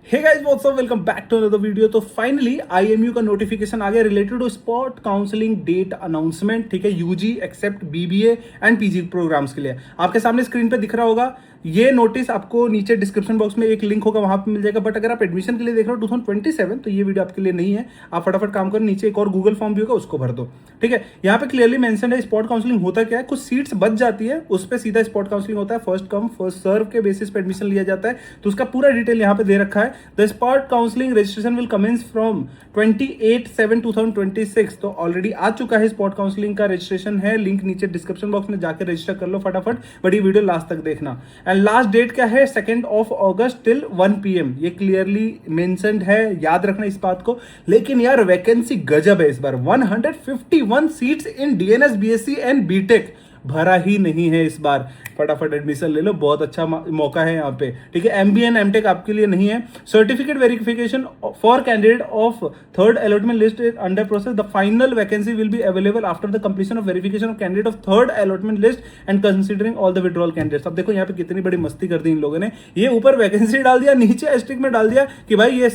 Hey guys what's up, welcome back to another video. तो finally IMU का notification आ गया related to spot counselling date announcement. ठीक है, UG except BBA and PG programs के लिए आपके सामने स्क्रीन पे दिख रहा होगा। ये नोटिस आपको नीचे डिस्क्रिप्शन बॉक्स में एक लिंक होगा, वहां पे मिल जाएगा। बट अगर आप एडमिशन के लिए देख रहे हो 2027 तो ये वीडियो आपके लिए नहीं है। आप फटाफट काम करो, नीचे एक और गूगल फॉर्म भी होगा, उसको भर दो। ठीक है, यहाँ पे क्लियरली मेंशन है स्पॉट काउंसलिंग होता क्या है। कुछ सीट्स बच जाती है, उस पर सीधा स्पॉट काउंसलिंग होता है। फर्स्ट कम फर्स्ट सर्व के बेसिस पे एडमिशन लिया जाता है। तो उसका पूरा डिटेल यहाँ पे दे रखा है। The spot counselling registration will commence from 28/7/2026। तो ऑलरेडी आ चुका है, स्पॉट काउंसलिंग का रजिस्ट्रेशन है। लिंक नीचे डिस्क्रिप्शन बॉक्स में जाकर रजिस्टर कर लो फटाफट। बट ये वीडियो लास्ट तक देखना। एंड लास्ट डेट क्या है, 2 अगस्त टिल 1 PM। ये क्लियरली मेंशन्ड है, याद रखना इस बात को। लेकिन यार वैकेंसी गजब है इस बार। 151 seats in DNS BSc and BTech भरा ही नहीं है इस बार। फटाफट एडमिशन ले लो, बहुत अच्छा मौका है यहाँ पे। ठीक है, एमबीए एंड एमटेक आपके लिए नहीं है। Certificate verification for candidate of third allotment list is under process. The final vacancy will be available after the completion of verification of candidate of third allotment list and considering all the withdrawal candidates. अब देखो यहाँ पे कितनी बड़ी मस्ती कर दी इन लोगों ने। ये ऊपर वैकेंसी डाल दिया, नीचे एस्ट्रिक में डाल दिया कि भाई ये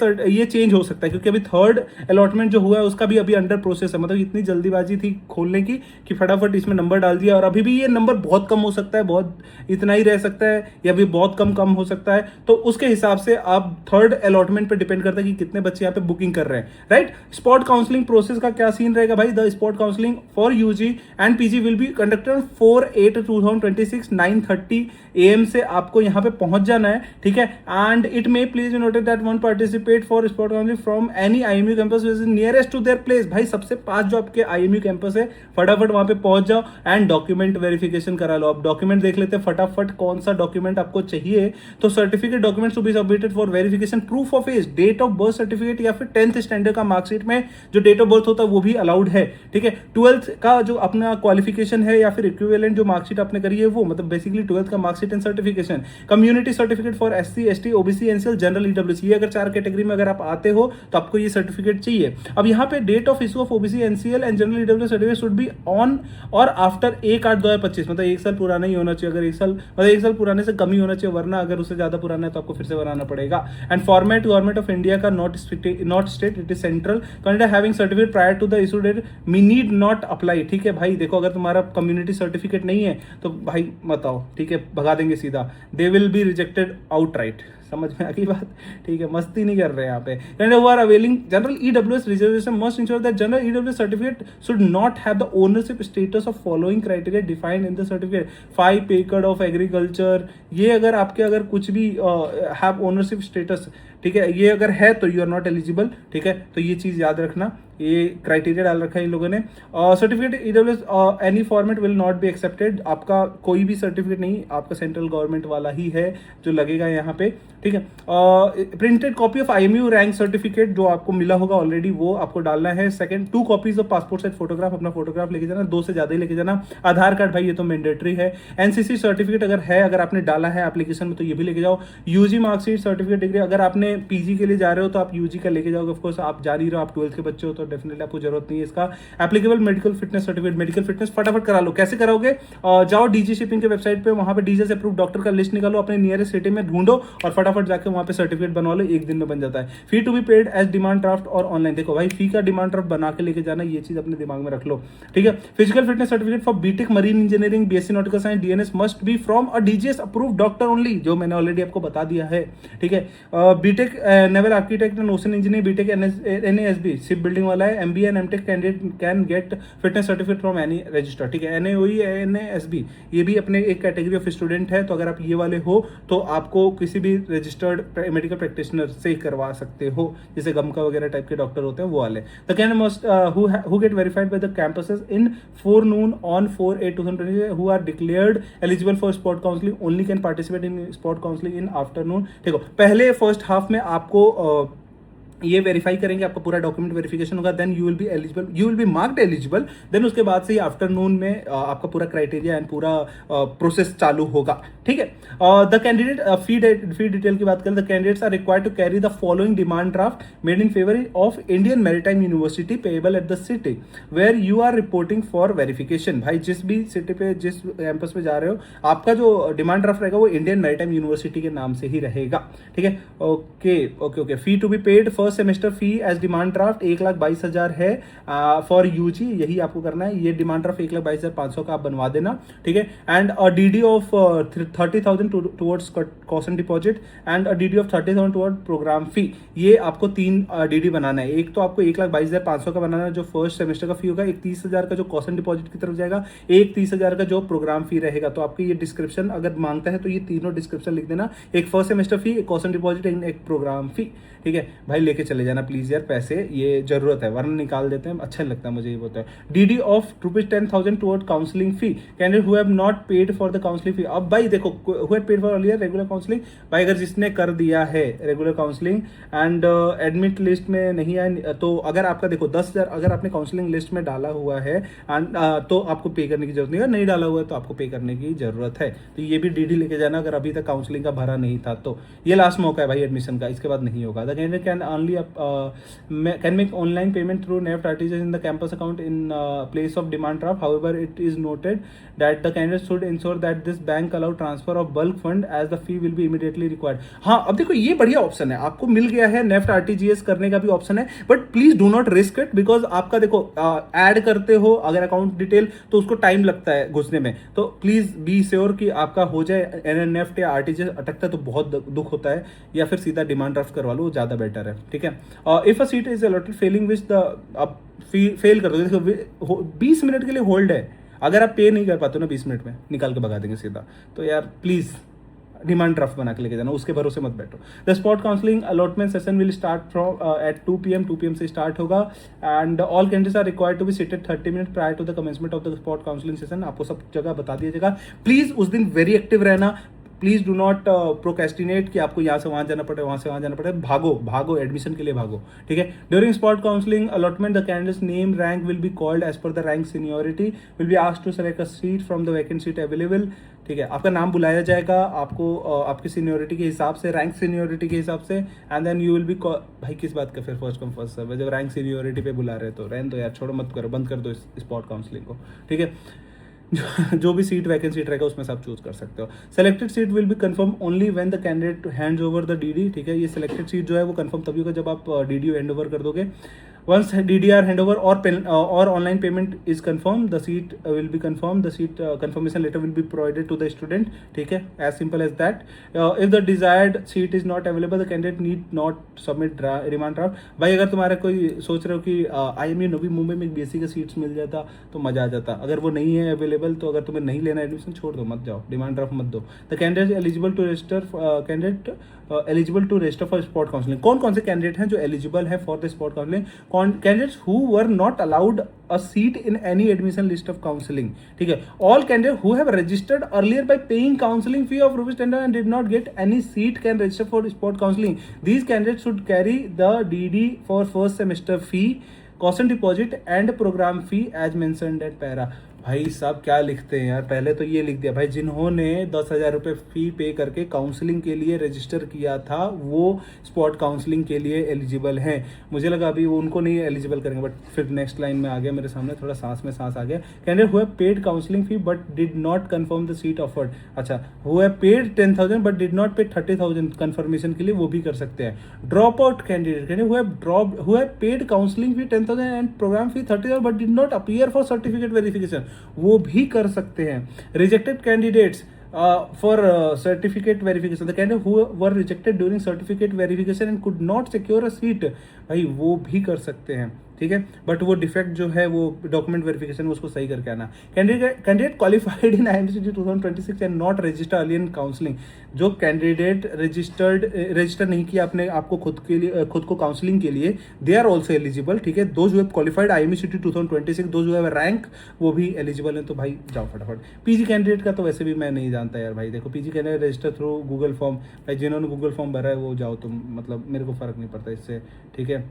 चेंज हो सकता है, क्योंकि अभी थर्ड अलॉटमेंट जो हुआ है उसका भी अभी अंडर प्रोसेस है। मतलब इतनी जल्दीबाजी थी खोलने की कि फटाफट इसमें नंबर डाल दिया। और अभी भी ये नंबर बहुत कम हो सकता है, बहुत इतना ही रह सकता है, या भी बहुत कम हो सकता है। तो उसके हिसाब से आप थर्ड अलॉटमेंट पे डिपेंड करता है कि कितने बच्चे यहाँ पे बुकिंग कर रहे हैं। राइट, स्पॉट काउंसलिंग प्रोसेस का क्या सीन रहेगा भाई। The spot counselling for UG and PG will be conducted 4/8/2026 9:30 AM से आपको यहाँ पे पहुंच जाना है। ठीक है, and it may please note that one participate for spot counselling from any IMU campus which is nearest to their place. भाई सबसे पास जो आपके आईएमयू कैंपस है, फटाफट वहां पे पहुंच जाओ एंड डॉक्यूमेंट वेरिफिकेशन करा लो। अब डॉक्यूमेंट देख लेते हैं फटाफट, कौन सा डॉक्यूमेंट आपको चाहिए। तो certificate documents to be submitted for verification, proof of age, date of birth certificate या फिर 10th स्टैंडर्ड का मार्कशीट में जो डेट ऑफ बर्थ होता है वो भी अलाउड है। ठीक है, 12th का जो अपना क्वालिफिकेशन है या फिर इक्विवेलेंट जो मार्कशीट आपने करी है वो, मतलब बेसिकली 12th का marksheet and certification, community certificate for SC ST OBC NCL general EWC. ये अगर 4 कैटेगरी में अगर आप आते हो तो आपको ये सर्टिफिकेट चाहिए। अब यहाँ पे date of issue of OBC NCL and general EWC certificate should be on or after 1/8/2025। मतलब 1 साल पुराना ही होना चाहिए। अगर 1 साल पुराने से कम ही होना चाहिए, वरना अगर उससे ज्यादा पुराना है तो आपको फिर से बनाना पड़ेगा। And format government of India का, not state, it is central. Candidate having certificate prior to the issue date may need not apply. ठीक है भाई, देखो अगर तुम्हारा कम्युनिटी सर्टिफिकेट नहीं है तो भाई मत आओ। ठीक है, भगा देंगे सीधा। They will be rejected outright. समझ में आ गई बात। ठीक है, मस्ती नहीं कर रहे यहाँ पे। Candidate who are availing general EWS reservation must ensure that general EWS certificate should not have the ownership status of following criteria defined in the certificate. 5 एकड़ ऑफ एग्रीकल्चर, ये अगर आपके अगर कुछ भी हैव ओनरशिप स्टेटस, ठीक है, ये अगर है तो यू आर नॉट एलिजिबल। ठीक है, तो ये चीज याद रखना, ये क्राइटेरिया डाल रखा है इन लोगों ने। Certificate EWS any format will not be accepted. आपका कोई भी सर्टिफिकेट नहीं, आपका सेंट्रल गवर्नमेंट वाला ही है जो लगेगा यहाँ पे। ठीक है, printed copy of IMU rank certificate जो आपको मिला होगा ऑलरेडी वो आपको डालना है। Second, 2 copies of passport size photograph, अपना फोटोग्राफ लेके जाना, 2 से ज्यादा ही लेके जाना। आधार कार्ड भाई ये तो मैंडेटरी है। एनसीसी सर्टिफिकेट अगर है, अगर आपने डाला है एप्लीकेशन में तो ये भी लेके जाओ। यूजी मार्कशीट सर्टिफिकेट डिग्री, अगर आपने पीजी के लिए जा रहे हो तो आप यूजी का लेके जाओगे। ऑफकोर्स आप जा नहीं रहे हो, आप 12th के बच्चे हो तो डेफिनेटली आपको जरूरत नहीं है इसका। Applicable medical fitness certificate, medical fitness फटाफट करा लो। कैसे कराओगे, जाओ डीजी शिपिंग के वेबसाइट पे, वहां पे डीजे से अप्रूव डॉक्टर का लिस्ट निकालो, अपने नियरेस्ट सिटी में ढूंढो और फटाफट जाके वहां पे सर्टिफिकेट बनवा लो। 1 दिन में बन जाता है। Fee to be paid as demand draft or online. देखो भाई, फी का डिमांड ड्राफ्ट बना के लेके जाना, ये चीज अपने दिमाग में रख लो। ठीक है, physical fitness certificate for BTech marine engineering BSc nautical science DNS must be from a DGS approve doctor only, जो मैंने ऑलरेडी आपको बता दिया है। ठीक है, BTech naval architect and ocean engineer, BTech NASB ship building वाला है। MBA and MTech candidate can get fitness certificate from any register. ठीक है, एनएओई एनएएसबी ये भी अपने एक कैटेगरी ऑफ स्टूडेंट है। तो अगर आप ये वाले हो तो आपको किसी भी रजिस्टर्ड मेडिकल प्रैक्टिशनर से ही करवा सकते हो, जैसे गमका वगैरह टाइप के डॉक्टर होते हैं वो वाले। The candidate must who get verified by the campuses in 4 noon on 4/8/2020 who are declared eligible for sport counseling only can participate in sport counseling in afternoon। देखो पहले फर्स्ट हाफ में आपको ये वेरीफाई करेंगे, आपका पूरा डॉक्यूमेंट वेरिफिकेशन होगा, then you will be eligible, you will be marked eligible. Then उसके बाद से ही आफ्टरनून में आपका पूरा क्राइटेरिया एंड पूरा प्रोसेस चालू होगा, ठीक है। द कैंडिडेट फी डिटेल की बात करें, the candidates are required to carry the following demand draft made in favour of Indian Maritime University payable at the city where you are reporting for verification. भाई जिस भी city पे, जिस campus पे जा रहे हो, आपका जो डिमांड ड्राफ्ट रहेगा वो इंडियन मैरीटाइम यूनिवर्सिटी के नाम से ही रहेगा, ठीक है। Okay okay okay. Fee to be paid first semester fee as demand draft 1,22,000 है फॉर यूजी, यही आपको करना है। ये डिमांड ड्राफ्ट 1,22,500 का आप बनवा देना, ठीक है। And a DD of 30,000 towards cost and deposit and a DD of 30,000 toward program fee. ये आपको 3 डीडी बनाना है। एक तो आपको 1,22,500 का बनाना है जो फर्स्ट सेमेस्टर का फी होगा, एक 30,000 का जो कॉस्ट एंड डिपॉजिट की तरफ जाएगा, एक 30,000 का जो प्रोग्राम फी रहेगा। तो आपकी ये डिस्क्रिप्शन अगर मांगता है तो ये तीनों डिस्क्रिप्शन लिख देना, एक फर्स्ट सेमेस्टर फी, एक कॉस्ट एंड डिपॉजिट, एक प्रोग्राम फी, ठीक है भाई। लेके चले जाना प्लीज यार, पैसे ये जरूरत है, वरना निकाल देते हैं, अच्छा नहीं लगता मुझे ये बोलता है। DD of ₹10,000 toward counselling fee, candidate who have not paid for the counselling fee. अब भाई देखो, who had paid for earlier regular counselling, भाई अगर जिसने कर दिया है regular counselling and admit list में नहीं है, तो अगर आपका देखो 10,000 अगर आपने काउंसलिंग लिस्ट में डाला हुआ है तो आपको पे करने की जरूरत नहीं है, नहीं डाला हुआ है तो आपको पे करने की जरूरत है। तो ये भी डीडी लेके जाना अगर अभी तक काउंसलिंग का भरा नहीं था तो। ये लास्ट मौका है भाई एडमिशन का, इसके बाद नहीं होगा। The candidate can only can make online payment through NEFT RTGS in the campus account in place of demand draft. However, it is noted that the candidate should ensure that this bank allow transfer of bulk fund as the fee will be immediately required. हाँ, अब देखो ये बढ़िया option है, आपको मिल गया है NEFT RTGS करने का भी ऑप्शन है, but please do not risk it because आपका देखो ऐड करते हो अगर अकाउंट डिटेल तो उसको टाइम लगता है घुसने में, तो प्लीज बी श्योर कि आपका हो जाए। एनएनएफ्ट या आरटीजीएस अटकता है तो बहुत दुख होता है, या फिर सीधा डिमांड ड्राफ्ट करवा लो, वो ज्यादा बेटर है, ठीक है। If a seat is allotted Fehling which the आप फेल कर दो, देखो 20 मिनट के लिए होल्ड है, अगर आप पे नहीं कर पाते हो ना 20 मिनट में निकाल के भगा देंगे सीधा, तो यार प्लीज डिमांड ड्राफ्ट बना के लेके जाना, उसके भरोसे मत बैठो। The spot counselling allotment session will start from at 2 PM से स्टार्ट होगा and all candidates are required to be seated 30 minute prior to the commencement of the spot counselling session. आपको सब जगह बता दिया जाएगा, प्लीज उस दिन वेरी एक्टिव रहना, प्लीज डू नॉट प्रोकेस्टिनेट कि आपको यहाँ से वहाँ जाना पड़े, वहाँ से वहाँ जाना पड़े, भागो एडमिशन के लिए भागो, ठीक है। During spot counselling allotment the candidates name rank will be called as per the rank seniority, will be asked to select a seat from the vacant seat available, ठीक है। आपका नाम बुलाया जाएगा, आपको आपकी सीनियोरिटी के हिसाब से, रैंक सीनियोरिटी के हिसाब से, and then you will be भाई किस बात का फिर फर्स्ट कम फर्स्ट सर्व, जब रैंक सीनियोरिटी पे बुला रहे तो रहने दो यार, छोड़ो मत करो, बंद कर दो स्पॉट काउंसलिंग को, ठीक है। जो भी सीट वैकेंट सीट रहेगा उसमें से आप चूज कर सकते हो। Selected seat will be confirm only when the candidate hands over the DD, ठीक है। ये सिलेक्टेड सीट जो है वो कंफर्म तभी होगा जब आप डीडी हैंड ओवर कर दोगे। Once DDR handover or online payment is confirmed, the seat will be confirmed. The seat confirmation letter will be provided to the student. ठीक है, as simple as that. If the desired seat is not available, the candidate need not submit demand draft. भाई अगर तुम्हारा कोई सोच रहे हो कि IMU नवी मुंबई में BSc का सीट्स मिल जाता तो मजा आ जाता, अगर वो नहीं है अवेलेबल तो अगर तुम्हें नहीं लेना एडमिशन छोड़ दो, मत जाओ, डिमांड ड्राफ्ट मत दो। The candidate eligible to register eligible to register for spot counselling. कौन कौन से कैंडिडेट हैं जो एलिजिबल है for the spot counselling? Candidates who were not allowed a seat in any admission list of counseling, ठीक है। All candidates who have registered earlier by paying counseling fee of ₹10 and did not get any seat can register for spot counseling. These candidates should carry the DD for first semester fee, cost and deposit and program fee as mentioned at para. भाई साहब क्या लिखते हैं यार, पहले तो ये लिख दिया भाई जिन्होंने 10,000 रुपये फी पे करके काउंसलिंग के लिए रजिस्टर किया था वो स्पॉट काउंसलिंग के लिए एलिजिबल हैं। मुझे लगा अभी वो उनको नहीं एलिजिबल करेंगे, बट फिर नेक्स्ट लाइन में आ गया मेरे सामने, थोड़ा सांस में सांस आ गया। Candidate who have paid counselling fee but did not confirm the seat offered, अच्छा who have paid 10,000 but did not pay 30,000 confirmation के लिए वो भी कर सकते हैं। Drop out candidate who have paid counselling fee 10,000 and program fee 30,000 but did not appear for certificate verification, वो भी कर सकते हैं। Rejected candidates for certificate verification, the candidate who were rejected during certificate verification and could not secure a seat, भाई वो भी कर सकते हैं। ठीक है, बट वो डिफेक्ट जो है वो डॉक्यूमेंट वेरिफिकेशन में उसको सही करके आना। Candidate qualified in IMCT 2026 and not register early in counselling. जो कैंडिडेट रजिस्टर नहीं किया अपने आपको खुद को काउंसलिंग के लिए, दे आर ऑल्सो एलिजिबल, ठीक है। दो जो है क्वालिफाइड IMCT 2026, दो जो है रैंक, वो भी एलिजिबल है। तो भाई जाओ फटाफट। पीजी कैंडिडेट का तो वैसे भी मैं नहीं जानता यार भाई, देखो PG candidate register through Google form, भाई जिन्होंने गूगल फॉर्म भरा है वो जाओ तुम, मतलब मेरे को फर्क नहीं पड़ता इससे, ठीक है।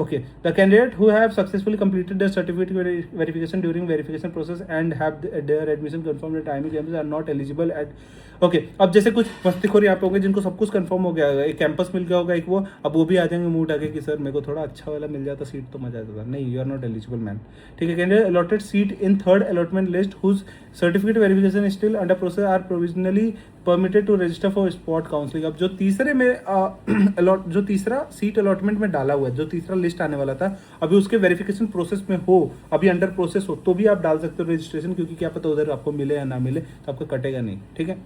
Okay, the candidate who have successfully completed their certificate verification during verification process and have their admission confirmed at IME campus are not eligible at okay अब जैसे कुछ मस्तीखोर यहाँ पे होंगे जिनको सब कुछ कंफर्म हो गया होगा, एक कैंपस मिल गया होगा एक वो, अब वो भी आ जाएंगे मुंह उठा के कि सर मेरे को थोड़ा अच्छा वाला मिल जाता सीट तो मजा आता था। नहीं, you are not eligible man, ठीक है। Candidate allotted seat in third allotment list whose certificate verification still under process are provisionally permitted to register for spot counselling. अब जो तीसरा सीट अलॉटमेंट में डाला हुआ है, जो तीसरा लिस्ट आने वाला था, अभी उसके वेरिफिकेशन प्रोसेस में हो, अभी अंडर प्रोसेस हो, तो भी आप डाल सकते हो रजिस्ट्रेशन, क्योंकि क्या पता उधर आपको मिले या ना मिले, तो आपको कटेगा नहीं, ठीक है।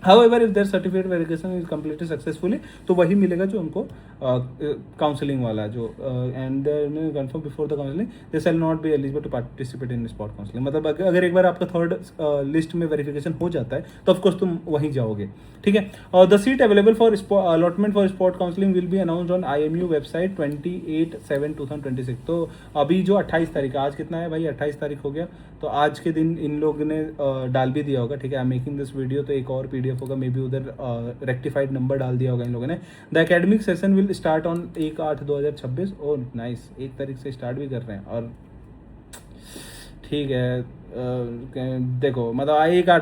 However, if their certificate verification is completed successfully, तो वही मिलेगा जो उनको काउंसलिंग वाला जो and confirm before the counselling they shall not be eligible to participate in spot counselling. मतलब अगर एक बार आपका थर्ड लिस्ट में वेरिफिकेशन हो जाता है तो ऑफकोर्स तुम वहीं जाओगे, ठीक है। और the seat available for allotment for spot counselling will be announced on IMU website 28/7/2026। तो अभी जो 28 तारीख, आज कितना है भाई, 28 तारीख हो गया, तो आज के दिन इन लोगों ने डाल भी दिया होगा, ठीक है। I am making this video, तो एक और PDF होगा, मे बी उधर रेक्टिफाइड नंबर डाल दिया होगा इन लोगों ने। The academic session will start on 1/8/2026। Oh nice, 1 तारीख से स्टार्ट भी कर रहे हैं, और ठीक है। देखो मतलब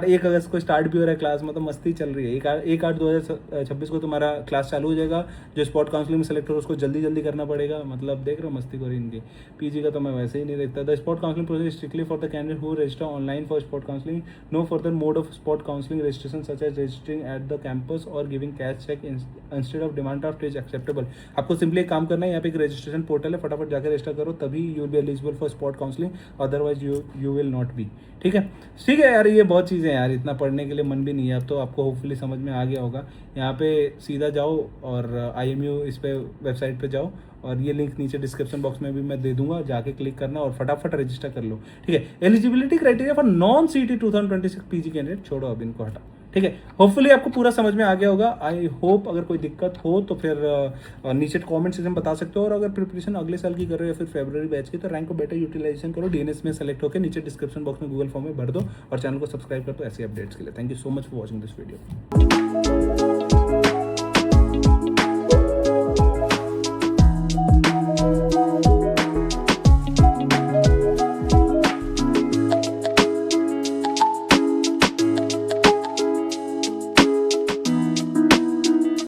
1 अगस्त को स्टार्ट भी हो रहा है क्लास, मतलब मस्ती चल रही है। 1/8/2026 को तुम्हारा क्लास चालू हो जाएगा। जो स्पॉट काउंसलिंग में सेलेक्ट हो उसको जल्दी जल्दी करना पड़ेगा, मतलब देख रहे हो मस्ती करी इनकी। पीजी का तो मैं वैसे ही नहीं देखता। The spot counselling process strictly for the candidate who register online for spot counselling. No further mode of spot counselling registration such as registering at the campus or giving cash cheque instead of demand draft is acceptable. आपको simply एक काम करना है, यहाँ पे एक registration portal है, फटाफट जाकर रजिस्टर करो, तभी you will be eligible for spot counselling, otherwise you will not be, ठीक है। ठीक है यार, ये बहुत चीज़ें हैं यार, इतना पढ़ने के लिए मन भी नहीं है। अब तो आपको होपफुली समझ में आ गया होगा। यहाँ पे सीधा जाओ और IMU इस पे वेबसाइट पे जाओ, और ये लिंक नीचे डिस्क्रिप्शन बॉक्स में भी मैं दे दूंगा, जाके क्लिक करना और फटाफट रजिस्टर कर लो, ठीक है। Eligibility criteria for non CET 2026 PG candidate छोड़ो, अब इनको हटा, ठीक है। होपफुली आपको पूरा समझ में आ गया होगा। आई होप अगर कोई दिक्कत हो तो फिर नीचे कमेंट सेक्शन में बता सकते हो, और अगर प्रिपरेशन अगले साल की कर रहे हो या फिर फरवरी बैच की, तो रैंक को बेटर यूटिलाइजेशन करो, DNS में सेलेक्ट होकर नीचे डिस्क्रिप्शन बॉक्स में गूगल फॉर्म में भर दो, और चैनल को सब्सक्राइब कर दो ऐसे अपडेट्स के लिए। Thank you so much for watching this video.